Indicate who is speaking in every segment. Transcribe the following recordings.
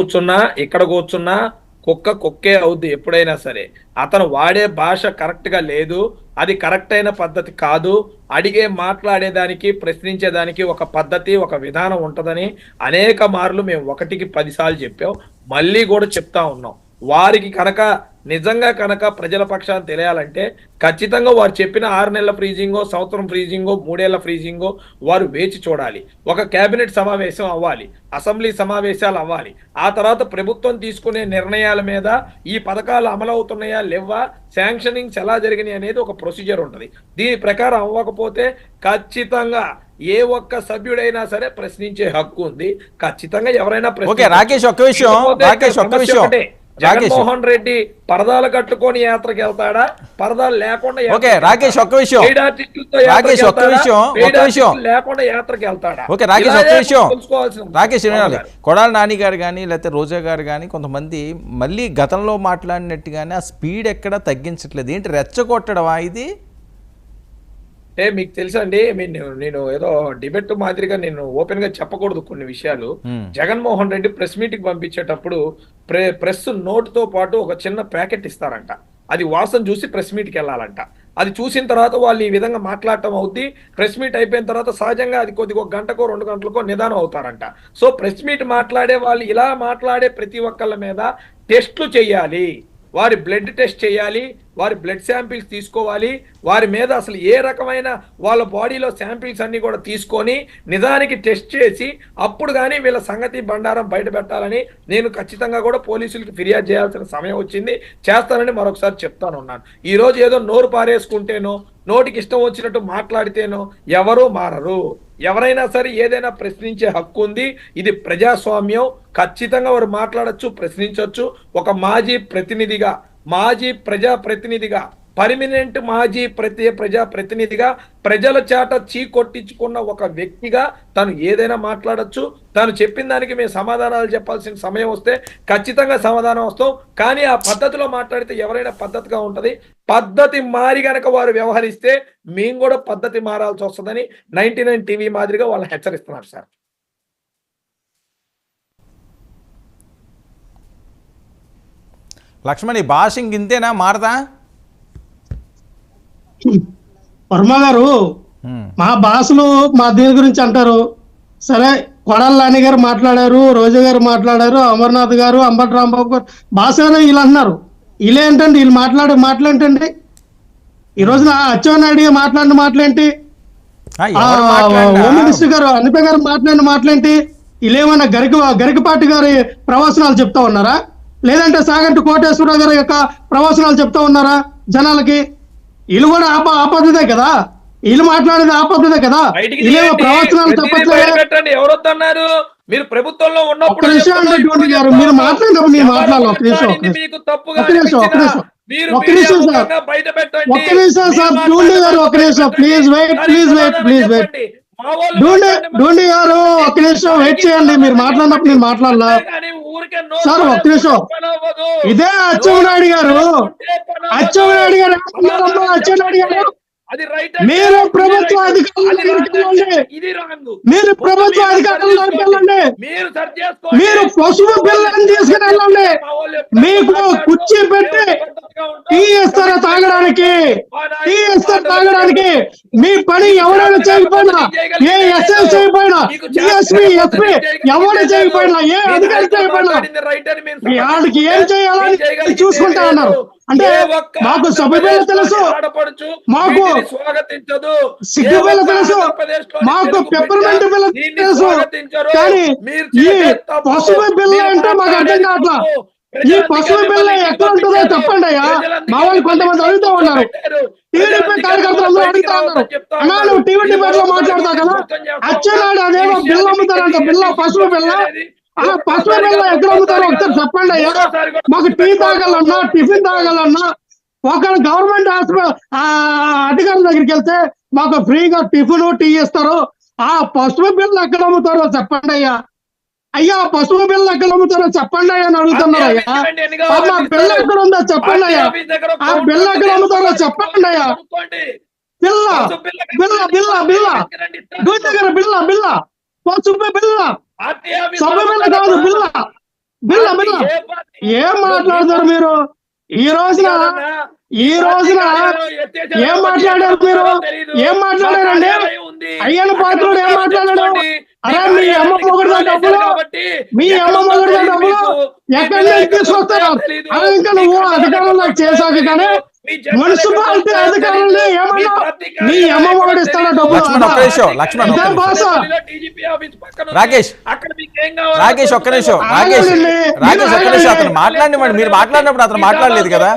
Speaker 1: కూర్చున్నా ఇక్కడ కూర్చున్నా కుక్కే అవుద్ది ఎప్పుడైనా సరే. అతను వాడే భాష కరెక్ట్ గా లేదు, అది కరెక్ట్ అయిన పద్ధతి కాదు. అడిగే మాట్లాడేదానికి ప్రశ్నించేదానికి ఒక పద్ధతి ఒక విధానం ఉంటదని అనేక మార్లు మేము 1కి 10 సార్లు చెప్పాం. మళ్ళీ కూడా చెప్తా ఉన్నాం. వారికి కనుక నిజంగా కనుక ప్రజల పక్షాన తెలియాలంటే ఖచ్చితంగా వారు చెప్పిన 6 నెలల ఫ్రీజింగో, సంవత్సరం ఫ్రీజింగో, 3 ఏళ్ల ఫ్రీజింగో వారు వేచి చూడాలి. ఒక కేబినెట్ సమావేశం అవ్వాలి, అసెంబ్లీ సమావేశాలు అవ్వాలి. ఆ తర్వాత ప్రభుత్వం తీసుకునే నిర్ణయాల మీద ఈ పథకాలు అమలవుతున్నాయా లేవా, శాంక్షనింగ్స్ ఎలా జరిగినాయి అనేది ఒక ప్రొసీజర్ ఉంటుంది. దీని ప్రకారం అవ్వకపోతే ఖచ్చితంగా ఏ ఒక్క సభ్యుడైనా సరే ప్రశ్నించే హక్కు ఉంది. ఖచ్చితంగా ఎవరైనా జగన్మోహన్ రెడ్డి పరదాలు కట్టుకొని యాత్రకు వెళ్తాడా, పరదాలు లేకుండా లేకుండా యాత్రకు వెళ్తాడా?
Speaker 2: రాకేష్ కొడాలి నాని గారు కానీ లేకపోతే రోజా గారు కానీ కొంతమంది మళ్ళీ గతంలో మాట్లాడినట్టుగానే ఆ స్పీడ్ ఎక్కడ తగ్గించట్లేదు. ఏంటి రెచ్చగొట్టడమా ఇది?
Speaker 1: అంటే మీకు తెలుసండి, నేను ఏదో డిబేట్ మాదిరిగా నేను ఓపెన్ గా చెప్పకూడదు కొన్ని విషయాలు. జగన్మోహన్ రెడ్డి ప్రెస్ మీట్ కి పంపించేటప్పుడు ప్రెస్ నోట్ తో పాటు ఒక చిన్న ప్యాకెట్ ఇస్తారంట. అది వాసన చూసి ప్రెస్ మీట్ కి వెళ్ళాలంట. అది చూసిన తర్వాత వాళ్ళు ఈ విధంగా మాట్లాడటం అవుద్ది. ప్రెస్ మీట్ అయిపోయిన తర్వాత సహజంగా అది కొద్దిగా 1 గంటకో 2 గంటలకో నిదానం అవుతారంట. సో ప్రెస్ మీట్ మాట్లాడే వాళ్ళు ఇలా మాట్లాడే ప్రతి ఒక్కళ్ళ మీద టెస్ట్లు చేయాలి. వారి బ్లడ్ టెస్ట్ చేయాలి, వారి బ్లడ్ శాంపిల్స్ తీసుకోవాలి, వారి మీద అసలు ఏ రకమైన వాళ్ళ బాడీలో శాంపిల్స్ అన్ని కూడా తీసుకొని నిజానికి టెస్ట్ చేసి అప్పుడు కానీ వీళ్ళ సంగతి బండారం బయట పెట్టాలని నేను ఖచ్చితంగా కూడా పోలీసులకి ఫిర్యాదు చేయాల్సిన సమయం వచ్చింది. చేస్తానని మరొకసారి చెప్తానున్నాను. ఈ రోజు ఏదో నోరు పారేసుకుంటేనో నోటికి ఇష్టం వచ్చినట్టు మాట్లాడితేనో ఎవరూ మారరు. ఎవరైనా సరే ఏదైనా ప్రశ్నించే హక్కు ఉంది. ఇది ప్రజాస్వామ్యం. ఖచ్చితంగా వారు మాట్లాడచ్చు, ప్రశ్నించవచ్చు. ఒక మాజీ ప్రజాప్రతినిధిగా పర్మినెంట్ మాజీ ప్రజాప్రతినిధిగా ప్రజల చేత చీకొట్టించుకున్న ఒక వ్యక్తిగా తను ఏదైనా మాట్లాడచ్చు. తను చెప్పిన దానికి మేము సమాధానాలు చెప్పాల్సిన సమయం వస్తే ఖచ్చితంగా సమాధానం వస్తాం. కానీ ఆ పద్ధతిలో మాట్లాడితే ఎవరైనా పద్ధతిగా ఉంటది. పద్ధతి మారి గనక వారు వ్యవహరిస్తే మేము కూడా పద్ధతి మారాల్సి వస్తుందని 99 టీవీ మాదిరిగా వాళ్ళని హెచ్చరిస్తున్నారు సార్.
Speaker 2: లక్ష్మణి భాష ఇంతేనా మారదా?
Speaker 3: వర్మ గారు మా భాషలు మా దీని గురించి అంటారు. సరే, కొడాలి నాని గారు మాట్లాడారు, రోజా గారు మాట్లాడారు, అమర్నాథ్ గారు, అంబటి రాంబాబు గారు భాష వీళ్ళు అంటున్నారు. వీళ్ళే ఏంటండి వీళ్ళు మాట్లాడేంటండి? ఈ రోజున అచ్చెన్నాయుడు గారు మాట్లాడిన మాటలేంటి, హోమ్ మినిస్టర్ గారు అనిత గారు మాట్లాడిన మాటలేంటి? వీళ్ళేమన్నా గరికపాటి గారి ప్రవచనాలు చెప్తా ఉన్నారా, లేదంటే సాగంటి కోటేశ్వరరావు గారి యొక్క ప్రవచనాలు చెప్తా ఉన్నారా జనాలకి? వీళ్ళు కూడా ఆపద్ధతే కదా, వీళ్ళు మాట్లాడేది ఆపద్ధతే కదా. వీళ్ళేమో ప్రవచనాలు
Speaker 1: చెప్పట్లేదు. ఎవరొద్దన్నారు? మీరు ప్రభుత్వంలో ఉన్నప్పుడు
Speaker 3: గారు మీరు మాట్లాడినప్పుడు నేను మాట్లాడాలి. ఒక్క నిమిషం సార్, డూండి గారు ఒక్క నిమిషం ప్లీజ్ వెయిట్. డూండి గారు ఒక్క నిమిషం వెయిట్ చేయండి. మీరు మాట్లాడినప్పుడు నేను మాట్లాడాలా సార్? ఒక్క నిమిషం. ఇదే అచ్చెన్నాయుడు గారు మీరు ప్రభుత్వ అధికారులు మీరు పశువు పిల్లల్ని తీసుకుని వెళ్ళండి. మీకు కుర్చీ పెట్టి టీ ఇస్తారా తాగడానికి? మీ పని ఎవరైనా చేయకపోయినా, ఏ ఎస్ఐ చేయకపోయినా, డిఎస్పీ ఎస్పీ ఎవరు చేయకపోయినా, ఏ అధికారి చేయకపోయినా వాళ్ళకి ఏం చేయాలని చూసుకుంటా ఉన్నారు. అంటే మాకు సభ్యులు తెలుసు, మాకు సిగ్గు పిల్ల తెలుసు, మాకు పెప్పర్మెంట్ పిల్ల తెలుసు. కానీ ఈ పశువు పిల్ల అంటే మాకు అర్థం కావట్లా. ఈ పశువు పిల్ల ఎక్కడ ఉంటుందో చెప్పండి అయ్యా. మా వాళ్ళు కొంతమంది అడుగుతూ ఉన్నారు, టీడీపీ కార్యకర్తలు అందరూ అడుగుతా ఉన్నారు, అన్నా నువ్వు టీవీ డిబేట్ లో మాట్లాడతావు కదా, అచ్చెన్నాయుడు అదేమో బిల్ల అమ్ముతారంట, పశువు పిల్ల. ఆ పశువు పిల్ల ఎక్కడ అమ్ముతారో ఒకసారి చెప్పండి అయ్యా. మాకు టీ తాగాలన్నా, టిఫిన్ తాగాలన్నా, ఒక గవర్నమెంట్ హాస్పిటల్ అధికారుల దగ్గరికి వెళ్తే మాకు ఫ్రీగా టిఫిన్ టీ ఇస్తారు. ఆ పశువు పిల్లలు ఎక్కడ అమ్ముతారో చెప్పండి అయ్యా. పశువు పిల్లలు ఎక్కడ అమ్ముతారో చెప్పండి అయ్యా అని అడుగుతున్నారు అయ్యా. మా పిల్ల ఎక్కడ ఉందో చెప్పండి అయ్యా. ఆ పిల్ల ఎక్కడ అమ్ముతారో చెప్పండి అయ్యా. పిల్ల దగ్గర బిల్ల పశువు పిల్ల, సభ పిల్ల కాదు, బిల్ల ఏం మాట్లాడతారు మీరు? ఈ రోజున ఏం మాట్లాడారు మీరు? ఏం మాట్లాడారండి? అయ్యన్న పాత్రుడు ఏం మాట్లాడాడు? అరే మీ అమ్మ మొగుడుదా డబ్బులు, మీ అమ్మ మొగుడుదా డబ్బులు ఎక్కడి నుంచి తీసుకొస్తారు? అరే ఇంకా నువ్వు అధికారంలో చేసాక కానీ మున్సిపాలిటీ అధికారులు ఏమన్నా మీ అమ్మ మొగుడు ఇస్తాడా డబ్బులు?
Speaker 2: రాకేష్ ఒక్క నిమిషం అతను మాట్లాడినప్పుడు మీరు మాట్లాడినప్పుడు అతను మాట్లాడలేదు కదా.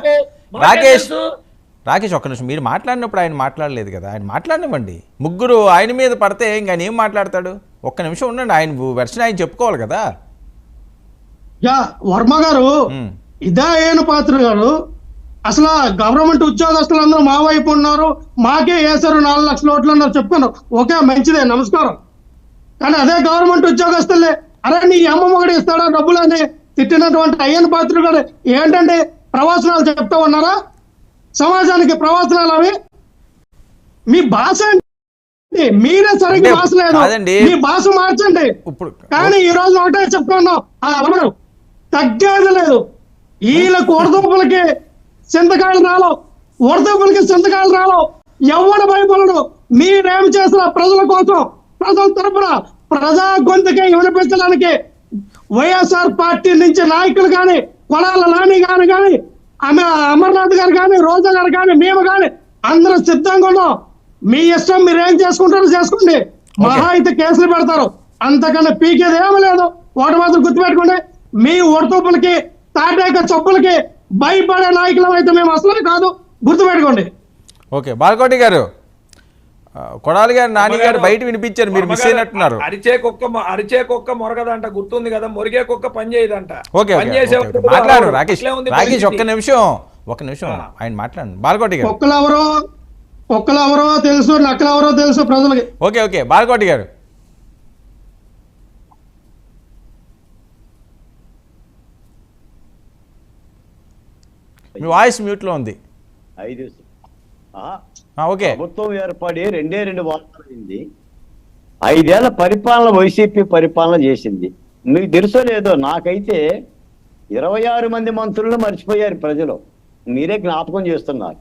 Speaker 2: రాకేష్ ఒక్క నిమిషం, మీరు మాట్లాడినప్పుడు ఆయన మాట్లాడలేదు కదా, ఆయన మాట్లాడినవ్వండి. ముగ్గురు ఆయన మీద పడితే ఇంకా ఆయన ఏం మాట్లాడతాడు? ఒక్క నిమిషం ఉండండి, ఆయన వెర్షన్ ఆయన చెప్పుకోవాలి కదా.
Speaker 3: వర్మ గారు, ఇదే అయ్యన్న పాత్ర గారు, అసలు గవర్నమెంట్ ఉద్యోగస్తులందరూ మా వైపు ఉన్నారు, మాకే వేశారు 4 లక్షల ఓట్లు అన్నారు చెప్పుకున్నారు. ఓకే, మంచిదే, నమస్కారం. కానీ అదే గవర్నమెంట్ ఉద్యోగస్తులే అరే నీ అమ్మ మొగుడు ఇస్తాడా డబ్బులు అని తిట్టినటువంటి అయ్యన్న పాత్ర గారు ఏంటంటే ప్రవచనాలు చెప్తా ఉన్నారా? సమాజానికి ప్రవచనాలు అవి? మీ భాష ఏంటి? మీరే సరిగ్గా భాష లేదు, మీ భాష మార్చండి. కానీ ఈ రోజు ఒకటే చెప్తున్నాం, తగ్గేది లేదు. వీళ్ళ కూడదూపులకి చింతకాయలు రాలవు, ఉడదూపులకి చింతకాయలు రాలవు. ఎవడు భయపడడు. మీరేం చేసిన ప్రజల కోసం, ప్రజల తరపున ప్రజా గొంతుకే వినిపించడానికి వైఎస్ఆర్ పార్టీ నుంచి నాయకులు కానీ, కొడాల నాని గారు కానీ, అమర్నాథ్ గారు కానీ, రోజా గారు కానీ, మేము కానీ అందరూ సిద్ధంగా ఉన్నాం. మీ ఇష్టం, మీరు ఏం చేసుకుంటారో చేసుకోండి. మహా అయితే కేసులు పెడతారు, అంతకన్నా పీకేది ఏమీ లేదు. ఒకటి మాత్రం గుర్తుపెట్టుకోండి, మీ ఉడతూపులకి తాటేక చప్పులకి భయపడే నాయకులం అయితే మేము అసలు కాదు, గుర్తుపెట్టుకోండి.
Speaker 2: ఓకే, బాలకోటి గారు, కొడాలి గారు, నాని గారు బయట వినిపించారు, మీరు మిస్ అయినట్టున్నారు.
Speaker 1: అరిచే కుక్క మొరగదంట, గుర్తుంది కదా, మొరిగే కుక్క పని చేయదంట.
Speaker 2: ఓకే, మాట్లాడు రాకేష్. ఒక్క నిమిషం ఆయన మాట్లాడండి. బాలకోటి గారు,
Speaker 3: కుక్కలు ఎవరో తెలుసు, నక్కలు ఎవరో తెలుసు ప్రజలకి.
Speaker 2: ఓకే, బాలకోటి గారు. మీ వాయిస్ మ్యూట్ లో ఉంది.
Speaker 4: ప్రభుత్వం ఏర్పడి 2 వారాలైంది. 5 ఏళ్ల పరిపాలన వైసీపీ పరిపాలన చేసింది. మీకు తెలుసో లేదో, నాకైతే 26 మంది మంత్రులను మర్చిపోయారు ప్రజలు. మీరే జ్ఞాపకం చేస్తున్నారు.